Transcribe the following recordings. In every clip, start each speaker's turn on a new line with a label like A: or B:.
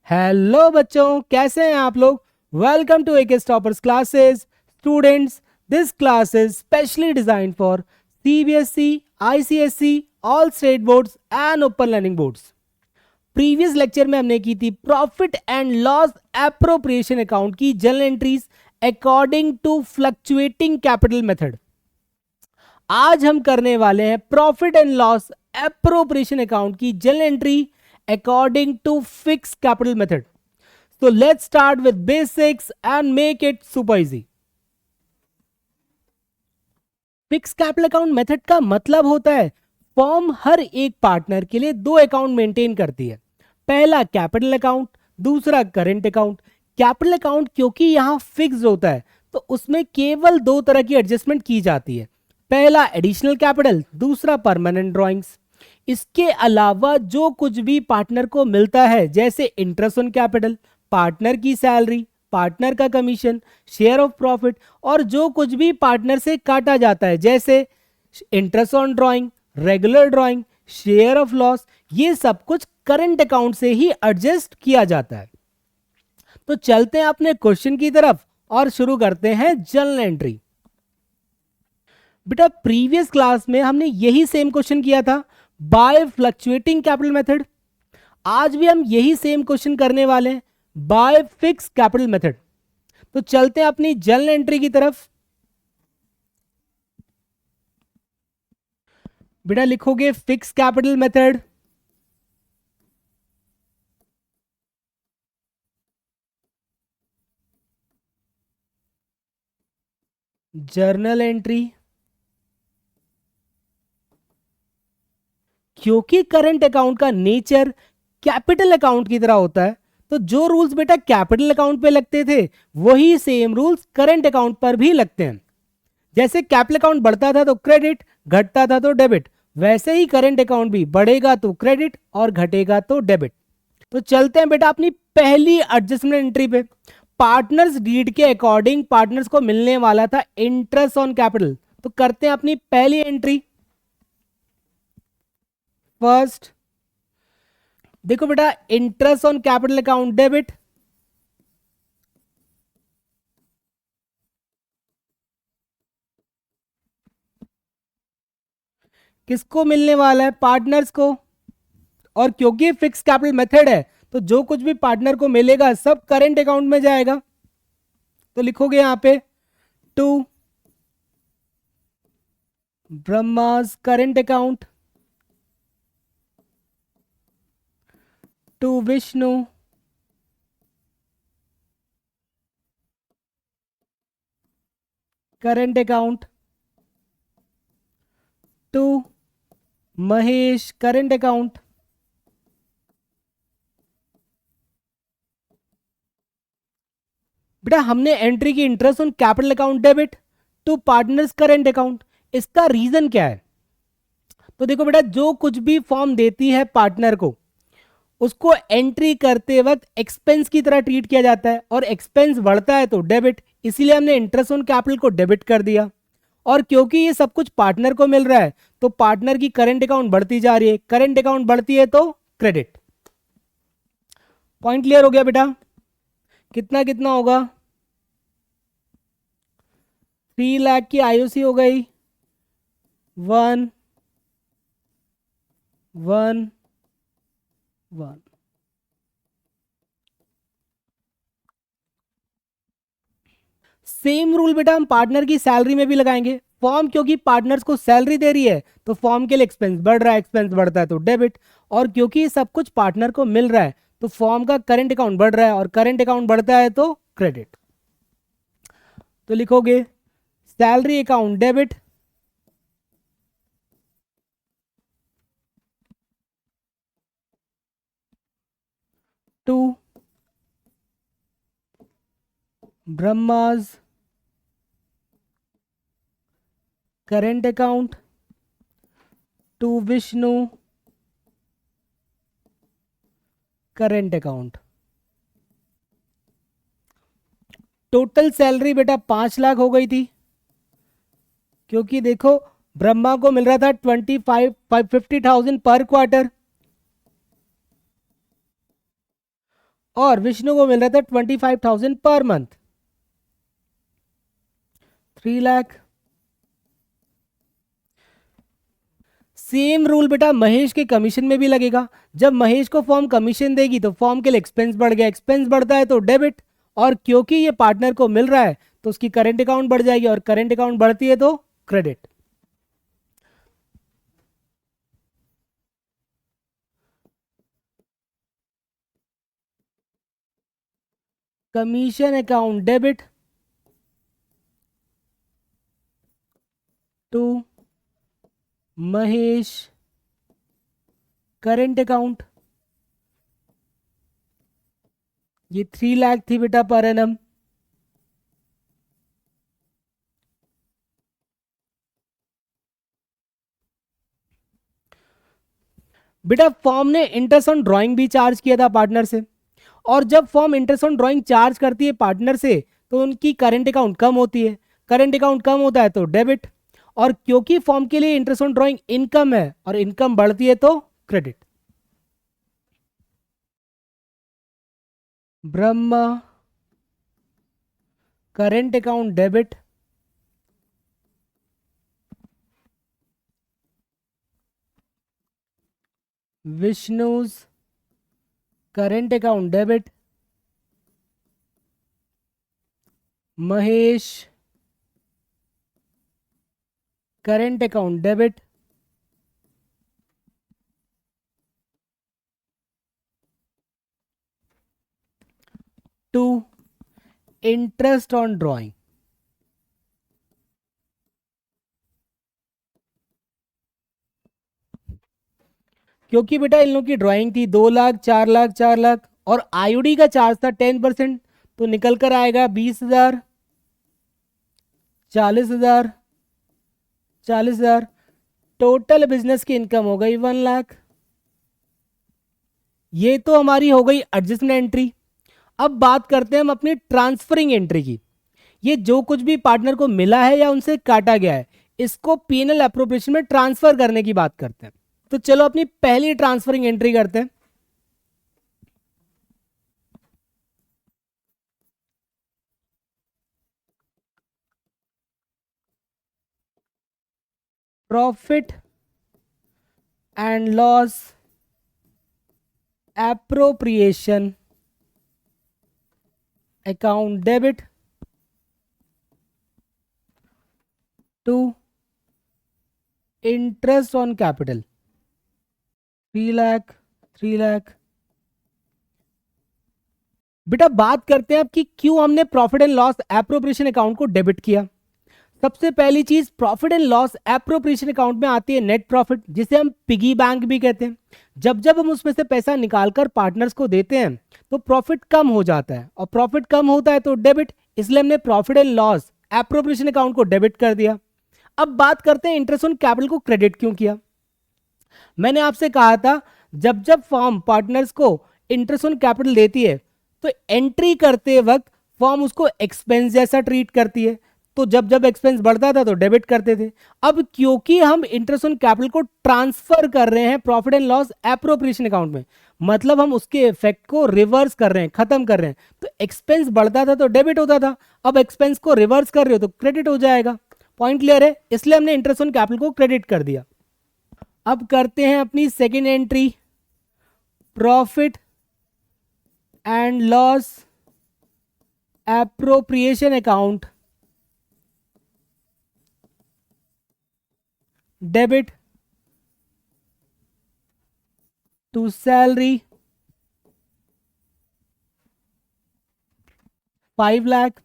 A: Hello बच्चों, कैसे हैं आप लोग। वेलकम टू एक toppers classes. Students, this class is specially design for CBSE, ICSE, all state boards and open learning boards. Previous lecture में हमने की थी profit and loss appropriation account की journal entries according to fluctuating capital method. आज हम करने वाले हैं profit and loss appropriation account की journal entry according to fix capital method. So let's start with basics and make it super easy. Fix capital account method का मतलब होता है फॉर्म हर एक पार्टनर के लिए दो अकाउंट मेंटेन करती है। पहला कैपिटल अकाउंट, दूसरा करंट अकाउंट। कैपिटल अकाउंट क्योंकि यहां फिक्स होता है तो उसमें केवल दो तरह की एडजस्टमेंट की जाती है। पहला एडिशनल कैपिटल, दूसरा परमानेंट ड्रॉइंग्स। इसके अलावा जो कुछ भी पार्टनर को मिलता है जैसे इंटरेस्ट ऑन कैपिटल, पार्टनर की सैलरी, पार्टनर का कमीशन, शेयर ऑफ प्रॉफिट और जो कुछ भी पार्टनर से काटा जाता है जैसे interest on drawing, regular drawing, share of loss, ये सब कुछ करंट अकाउंट से ही एडजस्ट किया जाता है। तो चलते हैं अपने क्वेश्चन की तरफ और शुरू करते हैं जर्नल एंट्री। बेटा प्रीवियस क्लास में हमने यही सेम क्वेश्चन किया था बाय फ्लक्चुएटिंग कैपिटल मेथड। आज भी हम यही सेम क्वेश्चन करने वाले हैं बाय फिक्स कैपिटल मेथड। तो चलते हैं अपनी जर्नल एंट्री की तरफ। बेटा लिखोगे fix capital method, journal entry. क्योंकि करंट अकाउंट का नेचर कैपिटल अकाउंट की तरह होता है तो जो रूल्स बेटा कैपिटल अकाउंट पे लगते थे वही सेम रूल्स करंट अकाउंट पर भी लगते हैं। जैसे कैपिटल अकाउंट बढ़ता था तो क्रेडिट, घटता था तो डेबिट, वैसे ही करंट अकाउंट भी बढ़ेगा तो क्रेडिट और घटेगा तो डेबिट। तो चलते हैं बेटा अपनी पहली एडजस्टमेंट एंट्री पे। पार्टनर्स डीड के अकॉर्डिंग पार्टनर्स को मिलने वाला था इंटरेस्ट ऑन कैपिटल, तो करते हैं अपनी पहली एंट्री। फर्स्ट देखो बेटा, interest on capital account debit, किसको मिलने वाला है, पार्टनर्स को। और क्योंकि फिक्स कैपिटल मेथड है तो जो कुछ भी पार्टनर को मिलेगा सब करंट अकाउंट में जाएगा। तो लिखोगे यहां पे to Brahma's current account, to Vishnu current account, to Mahesh current account. बेटा हमने एंट्री की interest on capital account debit to partners current account. इसका रीजन क्या है? तो देखो बेटा जो कुछ भी फॉर्म देती है पार्टनर को उसको एंट्री करते वक्त एक्सपेंस की तरह ट्रीट किया जाता है और एक्सपेंस बढ़ता है तो डेबिट, इसीलिए हमने इंटरेस्ट ऑन कैपिटल को डेबिट कर दिया। और क्योंकि ये सब कुछ पार्टनर को मिल रहा है तो पार्टनर की करंट अकाउंट बढ़ती जा रही है, करंट अकाउंट बढ़ती है तो क्रेडिट। पॉइंट क्लियर हो गया बेटा? कितना कितना होगा? 3 लाख की आईओसी हो गई, 1 1 1। सेम रूल बेटा हम पार्टनर की सैलरी में भी लगाएंगे। फॉर्म क्योंकि पार्टनर्स को सैलरी दे रही है तो फॉर्म के लिए एक्सपेंस बढ़ रहा है, एक्सपेंस बढ़ता है तो डेबिट। और क्योंकि सब कुछ पार्टनर को मिल रहा है तो फॉर्म का करंट अकाउंट बढ़ रहा है और करंट अकाउंट बढ़ता है तो क्रेडिट। तो लिखोगे salary account debit, to Brahma's current account, to Vishnu current account. Total salary बेटा 5 लाख हो गई थी क्योंकि देखो ब्रह्मा को मिल रहा था 50,000 पर क्वार्टर और विष्णु को मिल रहा था 25,000 per month, 3 lakh. Same rule बेटा महेश के कमीशन में भी लगेगा। जब महेश को फॉर्म कमीशन देगी तो फॉर्म के लिए एक्सपेंस बढ़ गया, एक्सपेंस बढ़ता है तो डेबिट, और क्योंकि ये पार्टनर को मिल रहा है तो उसकी करंट अकाउंट बढ़ जाएगी, और करंट अकाउंट बढ़ती है तो credit. Commission account debit to Mahesh current account, ये 3 लाख थी बेटा पर एनम। बेटा फॉर्म ने इंटरेस्ट ऑन ड्राइंग भी चार्ज किया था पार्टनर से, और जब firm interest on drawing charge करती है पार्टनर से तो उनकी करंट अकाउंट कम होती है, करंट अकाउंट कम होता है तो डेबिट, और क्योंकि फॉर्म के लिए इंटरेस्ट ऑन ड्राइंग इनकम है और इनकम बढ़ती है तो credit. Brahma current account debit, विष्णुज current account debit, Mahesh current account debit, to interest on drawing. क्योंकि बेटा इन लोगों की ड्राइंग थी 2 लाख 4 लाख 4 लाख, और आईओडी का चार्ज था 10%, तो निकल कर आएगा 20,000, 40,000, 40,000। टोटल बिजनेस की इनकम हो गई 1 लाख। ये तो हमारी हो गई एडजस्टमेंट एंट्री। अब बात करते हैं हम अपनी ट्रांसफरिंग एंट्री की। ये जो कुछ भी पार्टनर को मिला है या उनसे काटा गया है, इसको पीएनएल एप्रोप्रिएशन में ट्रांसफर करने की बात करते हैं। तो चलो अपनी पहली ट्रांसफरिंग एंट्री करते हैं। Profit and loss appropriation account debit to interest on capital 3 lakh 3 lakh. बेटा बात करते हैं अब कि क्यों हमने profit and loss appropriation account को डेबिट किया। सबसे पहली चीज profit and loss appropriation account में आती है नेट प्रॉफिट, जिसे हम पिगी बैंक भी कहते हैं। जब जब हम उसमें से पैसा निकालकर पार्टनर्स को देते हैं तो प्रॉफिट कम हो जाता है, और प्रॉफिट कम होता है तो डेबिट, इसलिए हमने profit and loss appropriation account को डेबिट कर दिया। अब बात करते हैं इंटरेस्ट ऑन कैपिटल को क्रेडिट क्यों किया। मैंने आपसे कहा था जब जब फर्म पार्टनर्स को इंटरेस्ट ऑन कैपिटल देती है तो एंट्री करते वक्त फर्म उसको एक्सपेंस जैसा ट्रीट करती है, तो जब जब एक्सपेंस बढ़ता था तो डेबिट करते थे। अब क्योंकि हम इंटरेस्ट ऑन कैपिटल को ट्रांसफर कर रहे हैं profit and loss appropriation account में, मतलब हम उसके इफेक्ट को रिवर्स कर रहे हैं, खत्म कर रहे हैं, तो एक्सपेंस बढ़ता था तो डेबिट होता था, अब एक्सपेंस को रिवर्स कर रहे हो तो क्रेडिट हो जाएगा। पॉइंट क्लियर है, इसलिए हमने इंटरेस्ट ऑन कैपिटल को क्रेडिट कर दिया। अब करते हैं अपनी second entry, profit and loss appropriation account debit to salary 5 lakh.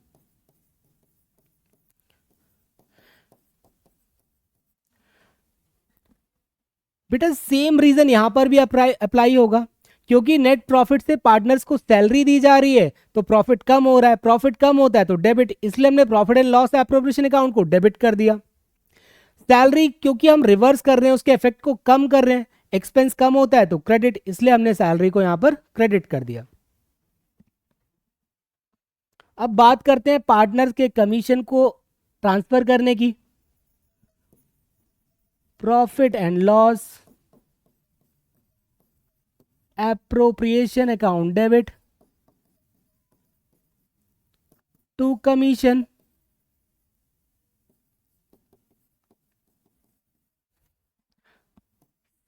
A: बेटा सेम रीजन यहां पर भी अप्लाई होगा, क्योंकि नेट प्रॉफिट से पार्टनर्स को सैलरी दी जा रही है तो प्रॉफिट कम हो रहा है, प्रॉफिट कम होता है तो डेबिट, इसलिए हमने profit and loss appropriation account को डेबिट कर दिया। सैलरी क्योंकि हम रिवर्स कर रहे हैं, उसके इफेक्ट को कम कर रहे हैं, एक्सपेंस कम होता है तो क्रेडिट, इसलिए हमने सैलरी को यहां पर क्रेडिट कर दिया। अब बात करते हैं पार्टनर्स के कमीशन को ट्रांसफर करने की। Profit and loss appropriation account debit to commission.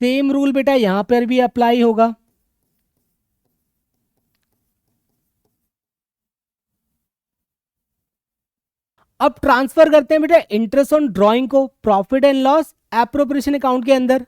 A: Same rule बेटा यहां पर भी अप्लाई होगा। अब ट्रांसफर करते हैं बेटा इंटरेस्ट ऑन ड्राइंग को profit and loss appropriation account के अंदर।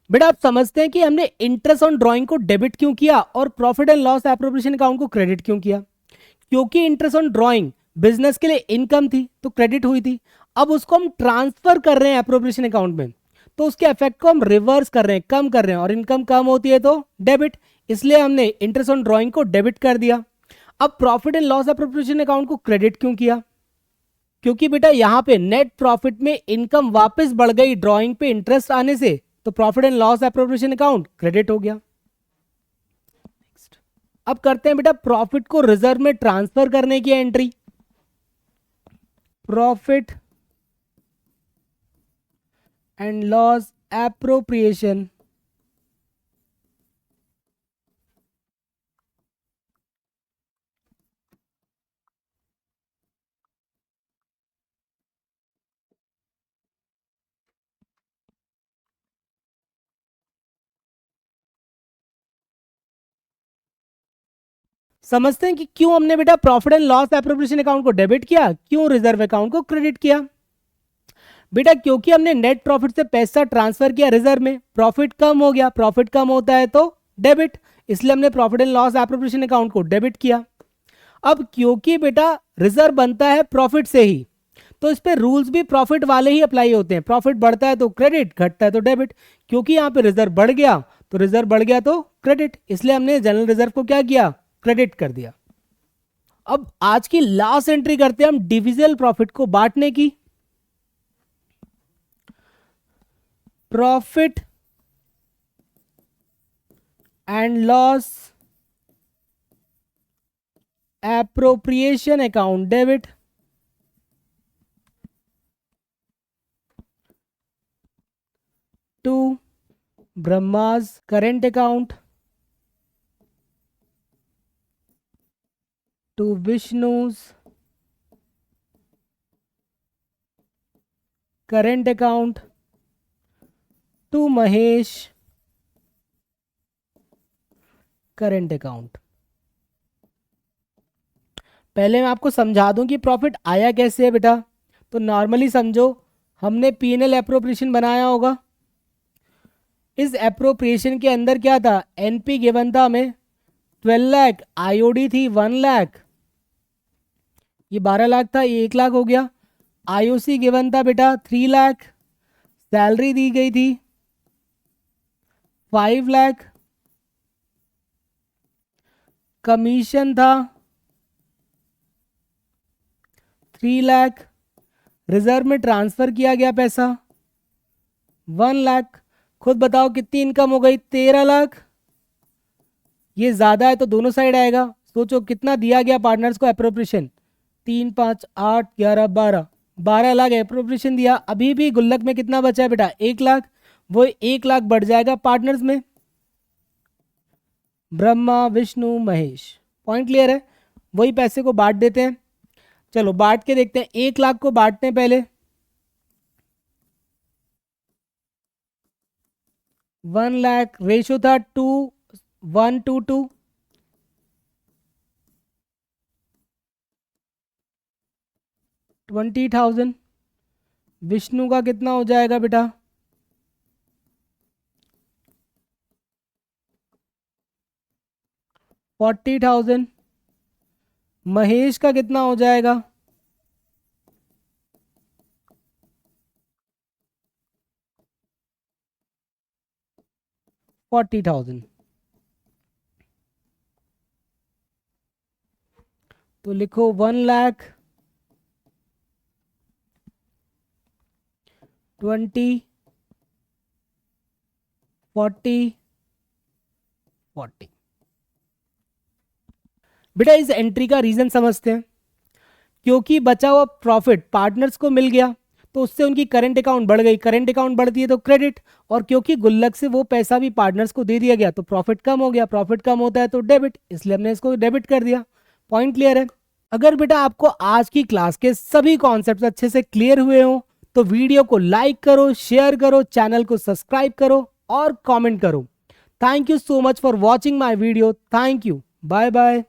A: बेटा आप समझते हैं कि हमने इंटरेस्ट ऑन ड्राइंग को डेबिट क्यों किया और profit and loss appropriation account को क्रेडिट क्यों किया? क्योंकि इंटरेस्ट ऑन ड्राइंग बिजनेस के लिए इनकम थी तो क्रेडिट हुई थी। अब उसको हम ट्रांसफर कर रहे हैं एप्रोप्रिएशन अकाउंट में, तो उसके इफेक्ट को हम रिवर्स कर रहे हैं, कम कर रहे हैं, और इनकम कम होती है तो डेबिट, इसलिए हमने इंटरेस्ट ऑन ड्राइंग को डेबिट कर दिया। अब profit and loss appropriation account को क्रेडिट क्यों किया? क्योंकि बेटा यहां पे नेट प्रॉफिट में इनकम वापस बढ़ गई ड्राइंग पे इंटरेस्ट आने से, तो profit and loss appropriation account credit हो गया। अब करते हैं बेटा प्रॉफिट को रिजर्व में ट्रांसफर करने की entry. Profit and loss appropriation. समझते हैं कि क्यों हमने बेटा profit and loss appropriation account को डेबिट किया, क्यों रिजर्व अकाउंट को क्रेडिट किया? बेटा क्योंकि हमने नेट प्रॉफिट से पैसा ट्रांसफर किया रिजर्व में, प्रॉफिट कम हो गया, प्रॉफिट कम होता है तो डेबिट, इसलिए हमने profit and loss appropriation account को डेबिट किया। अब क्योंकि बेटा रिजर्व बनता है प्रॉफिट से ही, तो इस पे रूल्स भी प्रॉफिट वाले ही अप्लाई होते हैं। प्रॉफिट बढ़ता है तो क्रेडिट, घटता है तो डेबिट। क्योंकि यहाँ पे रिजर्व बढ़ गया तो रिजर्व बढ़ गया तो क्रेडिट, इसलिए हमने जनरल रिजर्व को क्या किया, क्रेडिट कर दिया। अब आज की लास्ट एंट्री करते हैं हम डिविजिबल प्रॉफिट को बांटने की। Profit and loss appropriation account debit to Brahma's current account to विष्णु's current account to Mahesh current account. पहले मैं आपको समझा दूं कि प्रॉफिट आया कैसे है बेटा। तो नॉर्मली समझो हमने पीएनएल एप्रोप्रिएशन बनाया होगा। इस एप्रोप्रिएशन के अंदर क्या था, एनपी गिवन था हमें 12 लाख, आईओडी थी 1 लाख, ये 12 लाख था, ये 1 लाख हो गया। आईओसी गिवन था बेटा 3 लाख, सैलरी दी गई थी 5 लाख, कमीशन था 3 लाख, रिजर्व में ट्रांसफर किया गया पैसा 1 लाख। खुद बताओ कितनी इनकम हो गई, 13 लाख। ये ज्यादा है तो दोनों साइड आएगा। सोचो कितना दिया गया पार्टनर्स को एप्रोप्रिएशन, 3 5 8 11 12, 12 लाख एप्रोप्रिएशन दिया। अभी भी गुल्लक में कितना बचा है बेटा, 1 लाख। वो 1 लाख बढ़ जाएगा पार्टनर्स में, ब्रह्मा विष्णु महेश। पॉइंट क्लियर है? वही पैसे को बांट देते हैं। चलो बांट के देखते हैं, 1 लाख को बांटते हैं पहले। 1 लाख, रेशो था 2:1:2। 20,000। विष्णु का कितना हो जाएगा बेटा, 40,000। महेश का कितना हो जाएगा, 40,000। तो लिखो 1 लाख 20 40 40। बेटा इस एंट्री का रीजन समझते हैं। क्योंकि बचा हुआ प्रॉफिट पार्टनर्स को मिल गया तो उससे उनकी करंट अकाउंट बढ़ गई, करंट अकाउंट बढ़ती है तो क्रेडिट, और क्योंकि गुल्लक से वो पैसा भी पार्टनर्स को दे दिया गया तो प्रॉफिट कम हो गया, प्रॉफिट कम होता है तो डेबिट, इसलिए हमने इसको डेबिट कर दिया। पॉइंट क्लियर है? अगर बेटा आपको आज की क्लास के सभी कॉन्सेप्ट अच्छे से क्लियर हुए हो तो वीडियो को लाइक करो, शेयर करो, चैनल को सब्सक्राइब करो और कमेंट करो। Thank you so much for watching my video. Thank you, bye bye.